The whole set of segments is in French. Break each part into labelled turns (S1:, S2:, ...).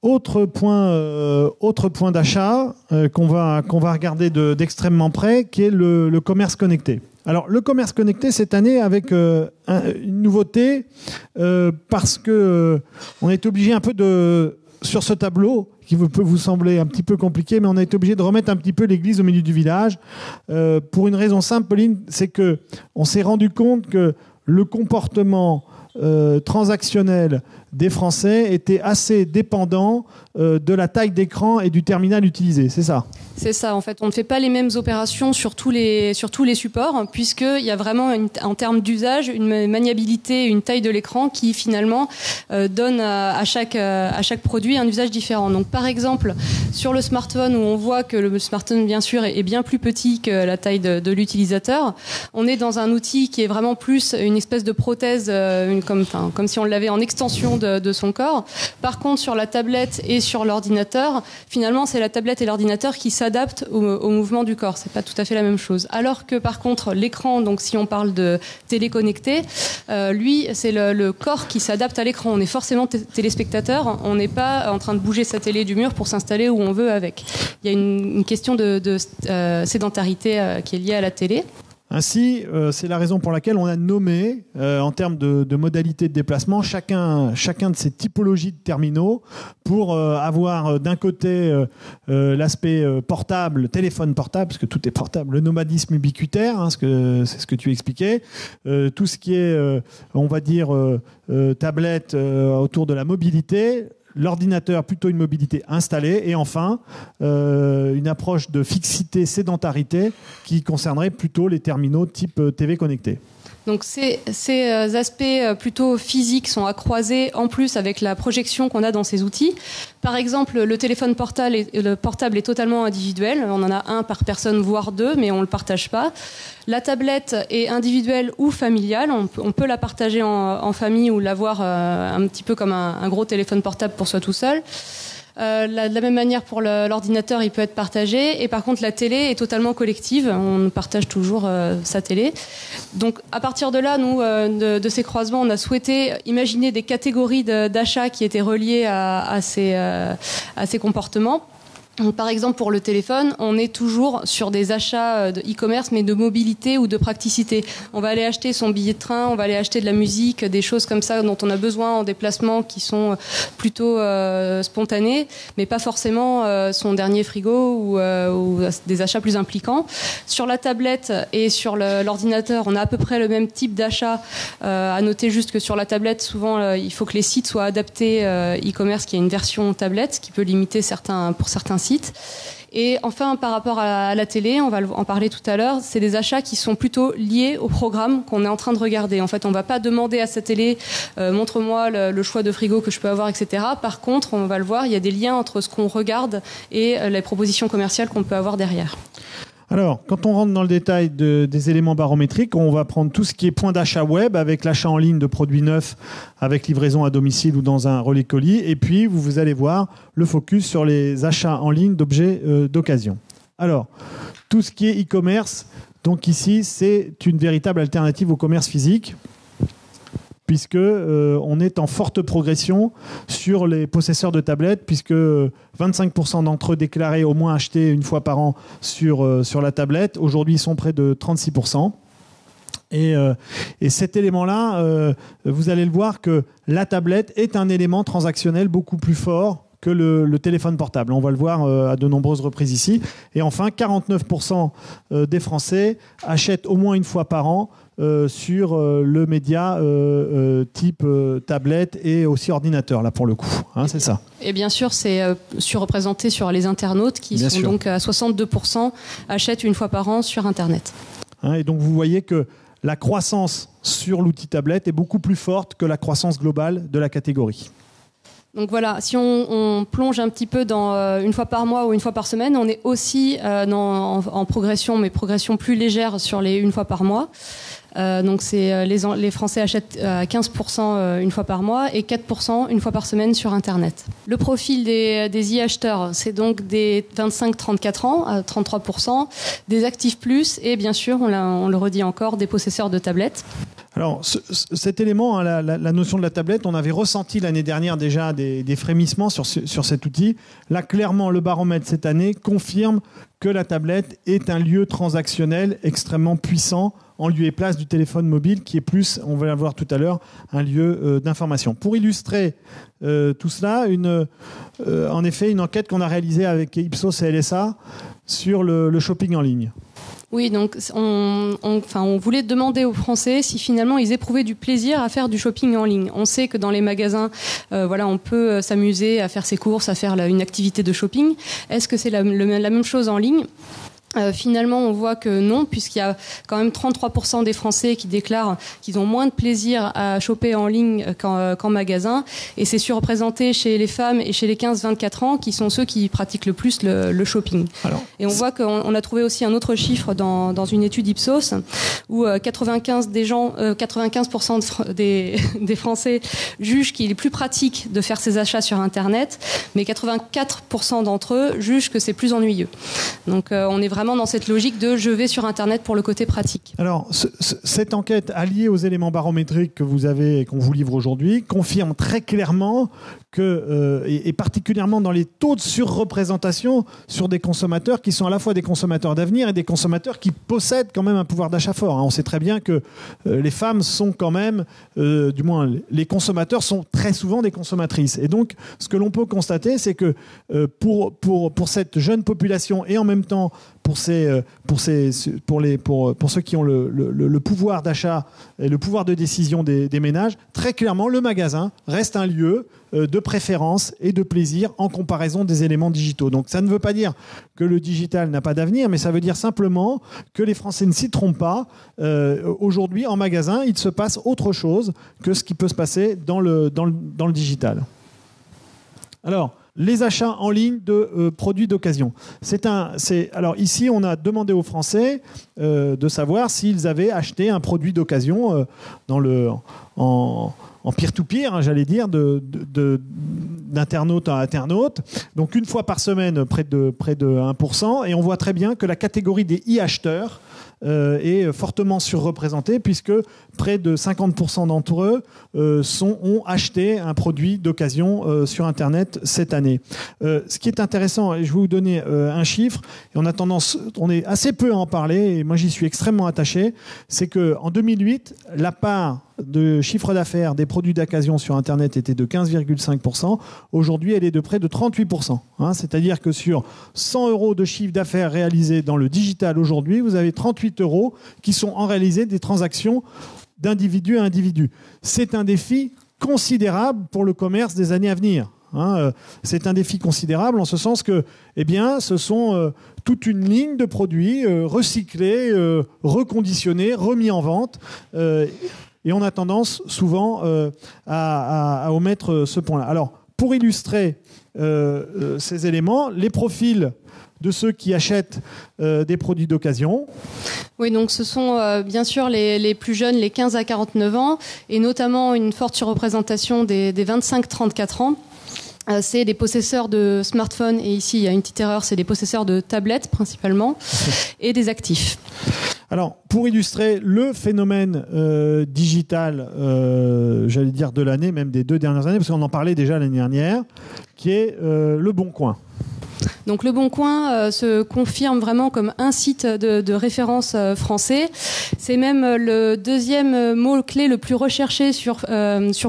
S1: Autre point d'achat qu'on va regarder d'extrêmement près, qui est le commerce connecté. Alors, le commerce connecté, cette année, avec une nouveauté, parce que on est obligé un peu sur ce tableau, qui peut vous sembler un petit peu compliqué, mais on a été obligé de remettre un petit peu l'église au milieu du village, pour une raison simple, Pauline, c'est qu'on s'est rendu compte que le comportement transactionnel des Français était assez dépendant de la taille d'écran et du terminal utilisé, c'est ça ?
S2: C'est ça, en fait. On ne fait pas les mêmes opérations sur tous les supports, puisqu'il y a vraiment, en termes d'usage, une maniabilité, une taille de l'écran qui, finalement, donne à chaque produit un usage différent. Donc, par exemple, sur le smartphone, où on voit que le smartphone, bien sûr, est bien plus petit que la taille de l'utilisateur, on est dans un outil qui est vraiment plus une espèce de prothèse, comme si on l'avait en extension de son corps. Par contre, sur la tablette et sur l'ordinateur, finalement, c'est la tablette et l'ordinateur qui s'adaptent au mouvement du corps. C'est pas tout à fait la même chose. Alors que, par contre, l'écran, donc si on parle de télé connectée, lui, c'est le corps qui s'adapte à l'écran. On est forcément téléspectateur. On n'est pas en train de bouger sa télé du mur pour s'installer où on veut avec. Il y a une question de sédentarité qui est liée à la télé.
S1: Ainsi, c'est la raison pour laquelle on a nommé, en termes de modalités de déplacement, chacun de ces typologies de terminaux pour avoir d'un côté l'aspect portable, téléphone portable, parce que tout est portable, le nomadisme ubiquitaire, c'est ce que tu expliquais, tout ce qui est, on va dire, tablette autour de la mobilité, l'ordinateur, plutôt une mobilité installée, et enfin une approche de fixité, sédentarité qui concernerait plutôt les terminaux type TV connecté.
S2: Donc ces aspects plutôt physiques sont à croiser en plus avec la projection qu'on a dans ces outils. Par exemple, le téléphone portable est totalement individuel. On en a un par personne, voire deux, mais on ne le partage pas. La tablette est individuelle ou familiale. On peut la partager en famille ou l'avoir un petit peu comme un gros téléphone portable pour soi tout seul. De la même manière pour l'ordinateur, il peut être partagé. Et par contre, la télé est totalement collective. On partage toujours sa télé. Donc, à partir de là, nous, de ces croisements, on a souhaité imaginer des catégories d'achats qui étaient reliées à ces comportements. Donc, par exemple, pour le téléphone, on est toujours sur des achats de e-commerce, mais de mobilité ou de praticité. On va aller acheter son billet de train, on va aller acheter de la musique, des choses comme ça dont on a besoin en déplacement qui sont plutôt spontanées, mais pas forcément son dernier frigo ou des achats plus impliquants. Sur la tablette et sur l'ordinateur, on a à peu près le même type d'achat. À noter juste que sur la tablette, souvent, il faut que les sites soient adaptés e-commerce, qui a une version tablette qui peut limiter pour certains sites. Et enfin, par rapport à la télé, on va en parler tout à l'heure, c'est des achats qui sont plutôt liés au programme qu'on est en train de regarder. En fait, on ne va pas demander à sa télé montre-moi le choix de frigo que je peux avoir, etc. Par contre, on va le voir, il y a des liens entre ce qu'on regarde et les propositions commerciales qu'on peut avoir derrière.
S1: Alors, quand on rentre dans le détail des éléments barométriques, on va prendre tout ce qui est point d'achat web, avec l'achat en ligne de produits neufs, avec livraison à domicile ou dans un relais colis. Et puis, vous allez voir le focus sur les achats en ligne d'objets d'occasion. Alors, tout ce qui est e-commerce, donc ici, c'est une véritable alternative au commerce physique, puisque on est en forte progression sur les possesseurs de tablettes, puisque 25% d'entre eux déclaraient au moins acheter une fois par an sur la tablette. Aujourd'hui, ils sont près de 36%. Et cet élément-là, vous allez le voir que la tablette est un élément transactionnel beaucoup plus fort que le téléphone portable. On va le voir à de nombreuses reprises ici. Et enfin, 49% des Français achètent au moins une fois par an sur le média type tablette et aussi ordinateur, là, pour le coup. C'est ça.
S2: Et bien sûr, c'est surreprésenté sur les internautes qui sont donc à 62% achètent une fois par an sur Internet.
S1: Et donc, vous voyez que la croissance sur l'outil tablette est beaucoup plus forte que la croissance globale de la catégorie.
S2: Donc voilà, si on plonge un petit peu dans une fois par mois ou une fois par semaine, on est aussi en progression, mais progression plus légère sur les une fois par mois. Donc c'est les Français achètent 15% une fois par mois et 4% une fois par semaine sur Internet. Le profil des e-acheteurs, c'est donc des 25-34 ans à 33%, des actifs plus et bien sûr, on le redit encore, des possesseurs de tablettes.
S1: Alors, cet élément, hein, la notion de la tablette, on avait ressenti l'année dernière déjà des frémissements sur cet outil. Là, clairement, le baromètre cette année confirme que la tablette est un lieu transactionnel extrêmement puissant en lieu et place du téléphone mobile, qui est plus, on va le voir tout à l'heure, un lieu d'information. Pour illustrer tout cela, en effet, une enquête qu'on a réalisée avec Ipsos et LSA sur le shopping en ligne.
S2: Oui, donc on voulait demander aux Français si finalement ils éprouvaient du plaisir à faire du shopping en ligne. On sait que dans les magasins, on peut s'amuser à faire ses courses, à faire une activité de shopping. Est-ce que c'est la même chose en ligne ? Finalement, on voit que non, puisqu'il y a quand même 33% des Français qui déclarent qu'ils ont moins de plaisir à shopper en ligne qu'en magasin. Et c'est surreprésenté chez les femmes et chez les 15-24 ans, qui sont ceux qui pratiquent le plus le shopping. Et on voit qu'on a trouvé aussi un autre chiffre dans une étude Ipsos, où 95% des Français jugent qu'il est plus pratique de faire ses achats sur Internet, mais 84% d'entre eux jugent que c'est plus ennuyeux. Donc on est vraiment dans cette logique de je vais sur Internet pour le côté pratique.
S1: Alors, cette enquête alliée aux éléments barométriques que vous avez et qu'on vous livre aujourd'hui confirme très clairement que, et particulièrement dans les taux de surreprésentation sur des consommateurs qui sont à la fois des consommateurs d'avenir et des consommateurs qui possèdent quand même un pouvoir d'achat fort. On sait très bien que les femmes sont quand même, du moins les consommateurs sont très souvent des consommatrices. Et donc, ce que l'on peut constater, c'est que pour cette jeune population et en même temps pour ceux qui ont le pouvoir d'achat et le pouvoir de décision des ménages, très clairement, le magasin reste un lieu de préférence et de plaisir en comparaison des éléments digitaux. Donc ça ne veut pas dire que le digital n'a pas d'avenir, mais ça veut dire simplement que les Français ne s'y trompent pas. Aujourd'hui, en magasin, il se passe autre chose que ce qui peut se passer dans le digital. Alors, les achats en ligne de produits d'occasion. Alors ici, on a demandé aux Français de savoir s'ils avaient acheté un produit d'occasion en peer-to-peer, j'allais dire, d'internaute à internaute. Donc une fois par semaine, près de 1%. Et on voit très bien que la catégorie des e-acheteurs est fortement surreprésentée, puisque près de 50% d'entre eux ont acheté un produit d'occasion sur Internet cette année. Ce qui est intéressant, et je vais vous donner un chiffre, et on est assez peu à en parler, et moi j'y suis extrêmement attaché, c'est qu'en 2008, la part de chiffre d'affaires des produits d'occasion sur Internet était de 15,5%. Aujourd'hui, elle est de près de 38%. C'est-à-dire que sur 100 € de chiffre d'affaires réalisés dans le digital aujourd'hui, vous avez 38 € qui sont en réalité des transactions d'individu à individu. C'est un défi considérable pour le commerce des années à venir. C'est un défi considérable en ce sens que, ce sont toute une ligne de produits recyclés, reconditionnés, remis en vente. Et on a tendance souvent à omettre ce point-là. Alors, pour illustrer ces éléments, les profils de ceux qui achètent des produits d'occasion.
S2: Oui, donc ce sont bien sûr les plus jeunes, les 15 à 49 ans, et notamment une forte surreprésentation des 25-34 ans. C'est des possesseurs de smartphones, et ici il y a une petite erreur, c'est des possesseurs de tablettes principalement, et des actifs.
S1: Alors, pour illustrer le phénomène digital, j'allais dire de l'année, même des 2 dernières années, parce qu'on en parlait déjà l'année dernière, qui est Le Bon Coin.
S2: Donc Le Bon Coin se confirme vraiment comme un site de référence français. C'est même le deuxième mot-clé le plus recherché sur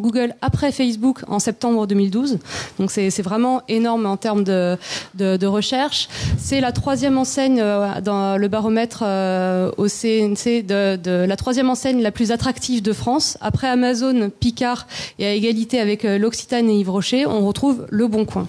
S2: Google après Facebook en septembre 2012. Donc c'est vraiment énorme en termes de recherche. C'est la 3e enseigne dans le baromètre au CNC de la 3e enseigne la plus attractive de France. Après Amazon, Picard et à égalité avec l'Occitane et Yves Rocher, on retrouve Le Bon Coin.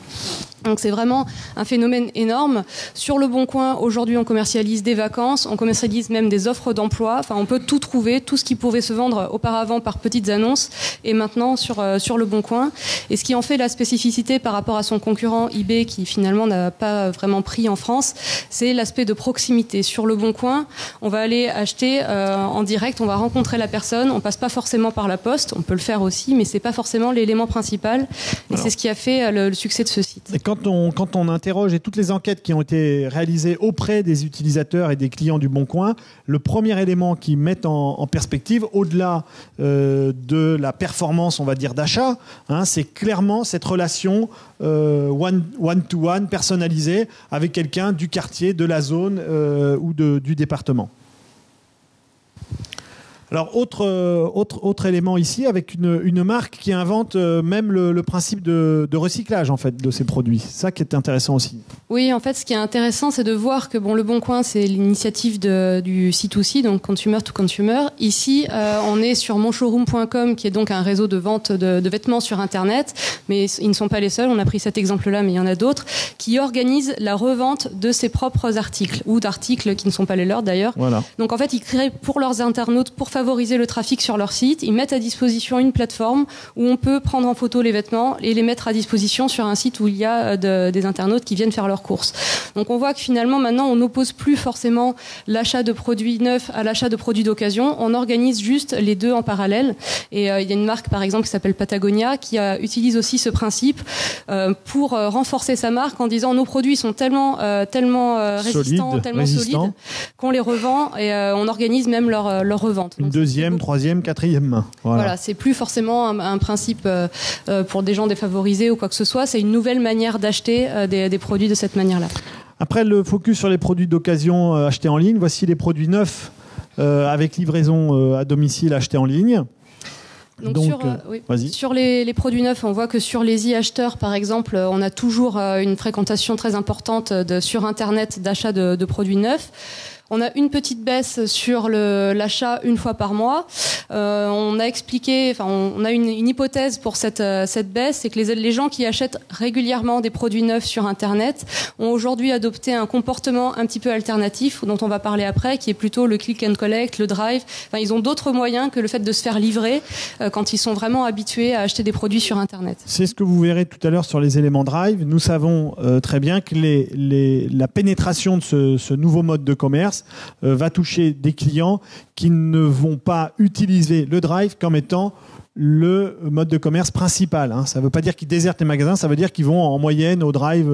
S2: Donc c'est vraiment un phénomène énorme. Sur Le Bon Coin, aujourd'hui, on commercialise des vacances, on commercialise même des offres d'emploi. Enfin, on peut tout trouver, tout ce qui pouvait se vendre auparavant par petites annonces, et maintenant sur Le Bon Coin. Et ce qui en fait la spécificité par rapport à son concurrent eBay, qui finalement n'a pas vraiment pris en France, c'est l'aspect de proximité. Sur Le Bon Coin, on va aller acheter en direct, on va rencontrer la personne, on passe pas forcément par la poste, on peut le faire aussi, mais c'est pas forcément l'élément principal. Et c'est ce qui a fait le succès de ce site.
S1: Et quand quand on interroge et toutes les enquêtes qui ont été réalisées auprès des utilisateurs et des clients du Bon Coin, le premier élément qu'ils mettent en perspective, au-delà de la performance, on va dire, d'achat, c'est clairement cette relation one-to-one, personnalisée, avec quelqu'un du quartier, de la zone ou du département. Alors, autre élément ici, avec une marque qui invente même le principe de recyclage, en fait, de ses produits. C'est ça qui est intéressant aussi.
S2: Oui, en fait, ce qui est intéressant, c'est de voir que Le Bon Coin, c'est l'initiative du C2C, donc Consumer to Consumer. Ici, on est sur monshowroom.com, qui est donc un réseau de vente de vêtements sur Internet. Mais ils ne sont pas les seuls. On a pris cet exemple-là, mais il y en a d'autres, qui organisent la revente de ses propres articles, ou d'articles qui ne sont pas les leurs, d'ailleurs.
S1: Voilà.
S2: Donc, en fait, ils créent pour leurs internautes, pour favoriser le trafic sur leur site, ils mettent à disposition une plateforme où on peut prendre en photo les vêtements et les mettre à disposition sur un site où il y a des internautes qui viennent faire leurs courses. Donc on voit que finalement maintenant on n'oppose plus forcément l'achat de produits neufs à l'achat de produits d'occasion, on organise juste les deux en parallèle. Et il y a une marque par exemple qui s'appelle Patagonia qui utilise aussi ce principe pour renforcer sa marque en disant nos produits sont tellement résistants, tellement solides qu'on les revend et on organise même leur revente.
S1: Une deuxième, troisième, quatrième main.
S2: Voilà, c'est plus forcément un principe pour des gens défavorisés ou quoi que ce soit, c'est une nouvelle manière d'acheter des produits de cette manière-là.
S1: Après le focus sur les produits d'occasion achetés en ligne, voici les produits neufs avec livraison à domicile achetés en ligne.
S2: Donc sur les produits neufs, on voit que sur les e-acheteurs, par exemple, on a toujours une fréquentation très importante sur Internet d'achat de produits neufs. On a une petite baisse sur l'achat une fois par mois. On a expliqué, on a une hypothèse pour cette baisse, c'est que les gens qui achètent régulièrement des produits neufs sur Internet ont aujourd'hui adopté un comportement un petit peu alternatif, dont on va parler après, qui est plutôt le click and collect, le drive. Enfin, ils ont d'autres moyens que le fait de se faire livrer quand ils sont vraiment habitués à acheter des produits sur Internet.
S1: C'est ce que vous verrez tout à l'heure sur les éléments drive. Nous savons très bien que la pénétration de ce nouveau mode de commerce va toucher des clients qui ne vont pas utiliser le drive comme étant le mode de commerce principal. Ça ne veut pas dire qu'ils désertent les magasins, ça veut dire qu'ils vont en moyenne au drive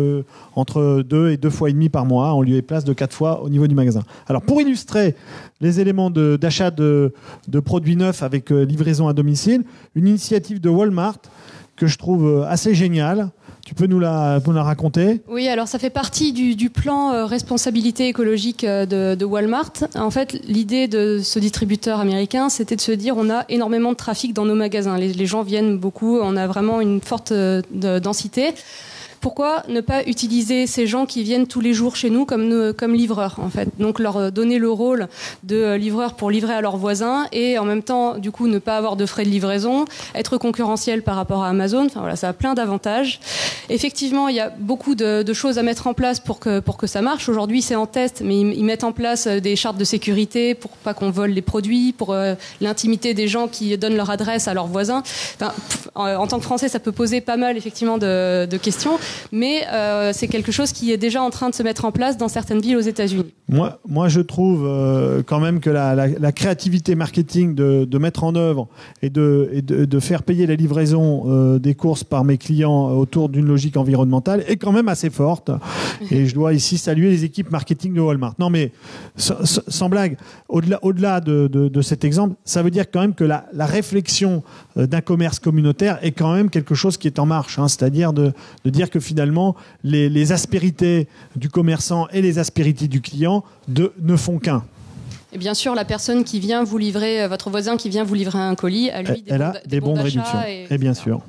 S1: entre 2 et 2,5 fois par mois, en lieu et place de 4 fois au niveau du magasin. Alors pour illustrer les éléments d'achat de produits neufs avec livraison à domicile, une initiative de Walmart que je trouve assez géniale. Tu peux nous la raconter ?
S2: Oui, alors ça fait partie du plan responsabilité écologique de Walmart. En fait, l'idée de ce distributeur américain, c'était de se dire on a énormément de trafic dans nos magasins. Les gens viennent beaucoup, on a vraiment une forte densité. Pourquoi ne pas utiliser ces gens qui viennent tous les jours chez nous comme livreurs, en fait ? Donc leur donner le rôle de livreur pour livrer à leurs voisins et en même temps, du coup, ne pas avoir de frais de livraison, être concurrentiel par rapport à Amazon. Enfin voilà, ça a plein d'avantages. Effectivement, il y a beaucoup de choses à mettre en place pour que ça marche. Aujourd'hui, c'est en test, mais ils mettent en place des chartes de sécurité pour pas qu'on vole les produits, pour l'intimité des gens qui donnent leur adresse à leurs voisins. Enfin, en tant que Français, ça peut poser pas mal effectivement de questions. Mais c'est quelque chose qui est déjà en train de se mettre en place dans certaines villes aux États-Unis.
S1: Moi, je trouve quand même que la créativité marketing de mettre en œuvre et de faire payer la livraison des courses par mes clients autour d'une logique environnementale est quand même assez forte. Et je dois ici saluer les équipes marketing de Walmart. Non, mais sans blague, au-delà de cet exemple, ça veut dire quand même que la réflexion d'un commerce communautaire est quand même quelque chose qui est en marche. C'est-à-dire de dire que finalement, les aspérités du commerçant et les aspérités du client ne font qu'un.
S2: Et bien sûr, la personne qui vient vous livrer, votre voisin qui vient vous livrer un colis, à lui,
S1: elle a des bons de réduction. Et bien sûr.